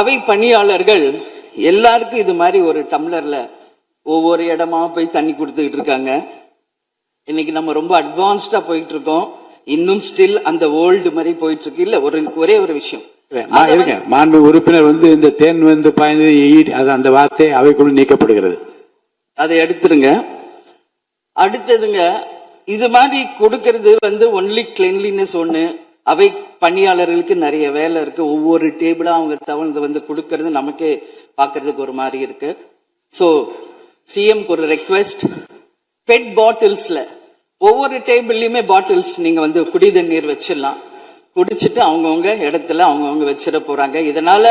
அவை பணியாளர்கள் எல்லாருக்கும் இது மாதிரி ஒரு டம்ளர்ல ஒவ்வொரு இடமா போய் தண்ணி கொடுத்துக்கிட்டு இருக்காங்க. இன்னைக்கு நம்ம ரொம்ப அட்வான்ஸ்டா போயிட்டு இருக்கோம். இன்னும் ஸ்டில் அந்த ஓல்டு மாதிரி போயிட்டு இருக்கு. இல்ல ஒரே ஒரு விஷயம், மாண்பு உறுப்பினர் இந்த தேன் பாய்ந்து அந்த வார்த்தை அவைக்குள் நீக்கப்படுகிறது. அதை எடுத்துருங்க. அடுத்ததுங்க, இது மாதிரி கொடுக்கறது ஒன்லி கிளீன்லினஸ் ஒண்ணு. அவை பணியாளர்களுக்கு நிறைய வேலை இருக்கு. ஒவ்வொரு டேபிளா அவங்க தவழ்ந்து கொடுக்கறது நமக்கே பாக்குறதுக்கு ஒரு மாதிரி இருக்கு. சோ சிஎம்க்கு ஒரு ரெக்வெஸ்ட், பெட் பாட்டில்ஸ்ல ஒவ்வொரு டேபிள்லயுமே பாட்டில்ஸ் நீங்க குடி தண்ணீர் வச்சிடலாம். குடிச்சிட்டு அவங்கவுங்க இடத்துல அவங்கவுங்க வச்சிட போறாங்க. இதனால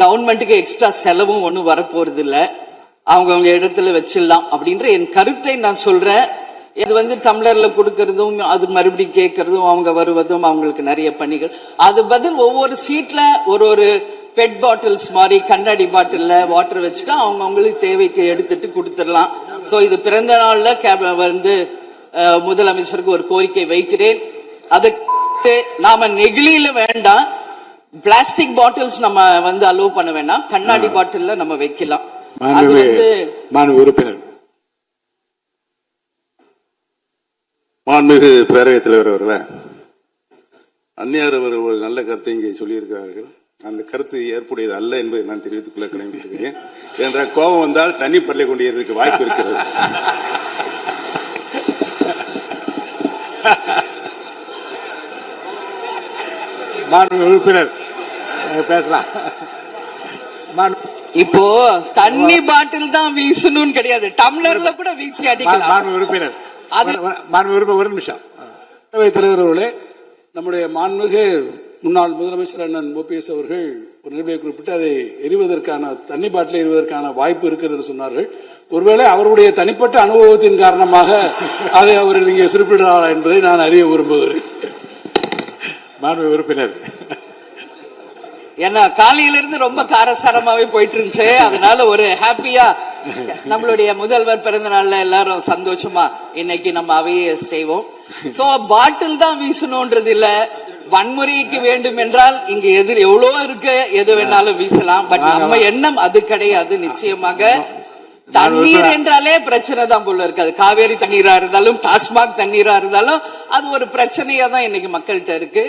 கவர்மெண்ட்டுக்கு எக்ஸ்ட்ரா செலவும் ஒன்றும் வரப்போறது இல்லை. அவங்கவுங்க இடத்துல வச்சிடலாம் அப்படின்ற என் கருத்தை நான் சொல்றேன். இது டம்ளர்ல கொடுக்கறதும் அது மறுபடியும் கேட்கறதும் அவங்க வருவதும் அவங்களுக்கு நிறைய பணிகள். அது பதில் ஒவ்வொரு சீட்ல ஒரு பெட் பாட்டில்ஸ் மாதிரி கண்ணாடி பாட்டில்ல வாட்டர் வச்சுட்டா அவங்கவுங்களுக்கு தேவைக்கு எடுத்துட்டு கொடுத்துடலாம். சோ இது பிறந்த நாள்ல முதலமைச்சருக்கு ஒரு கோரிக்கை வைக்கிறேன். அதுக்கு நாம நெகிழியில வேண்டாம், பிளாஸ்டிக் பாட்டில்ஸ் நம்ம அலோவ் பண்ண வேண்டாம், கண்ணாடி பாட்டில்ல நம்ம வைக்கலாம். உறுப்பினர் மாண்புமிகு பேரவைத் தலைவர் அவர்களே, அந்நியார் அவர்கள் ஒரு நல்ல கருத்தை இங்கே சொல்லியிருக்கிறார்கள். அந்த கருத்து ஏற்புடையது அல்ல என்பதை நான் தெரிவித்துக் கொள்ள கடமைப்பட்டிருக்கிறேன். என்ற கோபம் வந்தால் தண்ணி பரலை கொண்டிருக்க வாய்ப்பு இருக்கிறது. உறுப்பினர் பேசலாம். இப்போ தண்ணி பாட்டில் தான் வீசணும்னு கிடையாது, டம்ளர்ல கூட வீசி அடிக்கலாம். உறுப்பினர் ஒரு நிமிஷம். தலைவர் அவர்களே, நம்முடைய மாண்புமிகு முன்னாள் முதலமைச்சர் அண்ணன் ஓபிஎஸ் அவர்கள் ஒரு நிலையை குறிப்பிட்டு அதை எரிவதற்கான தண்ணி பாட்டிலை எரிவதற்கான வாய்ப்பு இருக்கிறது என்று சொன்னார்கள். ஒருவேளை அவருடைய தனிப்பட்ட அனுபவத்தின் காரணமாக அதை அவர் இங்கே குறிப்பிடுறாரா என்பதை நான் அறிய விரும்புகிறேன். மாண்புமிகு உறுப்பினர், ஏன்னா காலையில இருந்து ரொம்ப காரசாரமாவே போயிட்டு இருந்துச்சு. அதனால ஒரு ஹாப்பியா நம்மளுடைய முதல்வர் பிறந்த நாள்ல எல்லாரும் சந்தோஷமா இன்னைக்கு நம்ம அவையே செய்வோம். சோ பாட்டில் தான் வீசணும்ன்றது இல்ல, வன்முறைக்கு வேண்டும் என்றால் இங்க எவ்வளவோ இருக்கு, எது வேணாலும் வீசலாம். பட் நம்ம எண்ணம் அது கிடையாது. நிச்சயமாக தண்ணீர் என்றாலே பிரச்சனை தான் போல இருக்கு. அது காவேரி தண்ணீரா இருந்தாலும் டாஸ்மாக் தண்ணீரா இருந்தாலும் அது ஒரு பிரச்சனையா தான் இன்னைக்கு மக்கள்கிட்ட இருக்கு.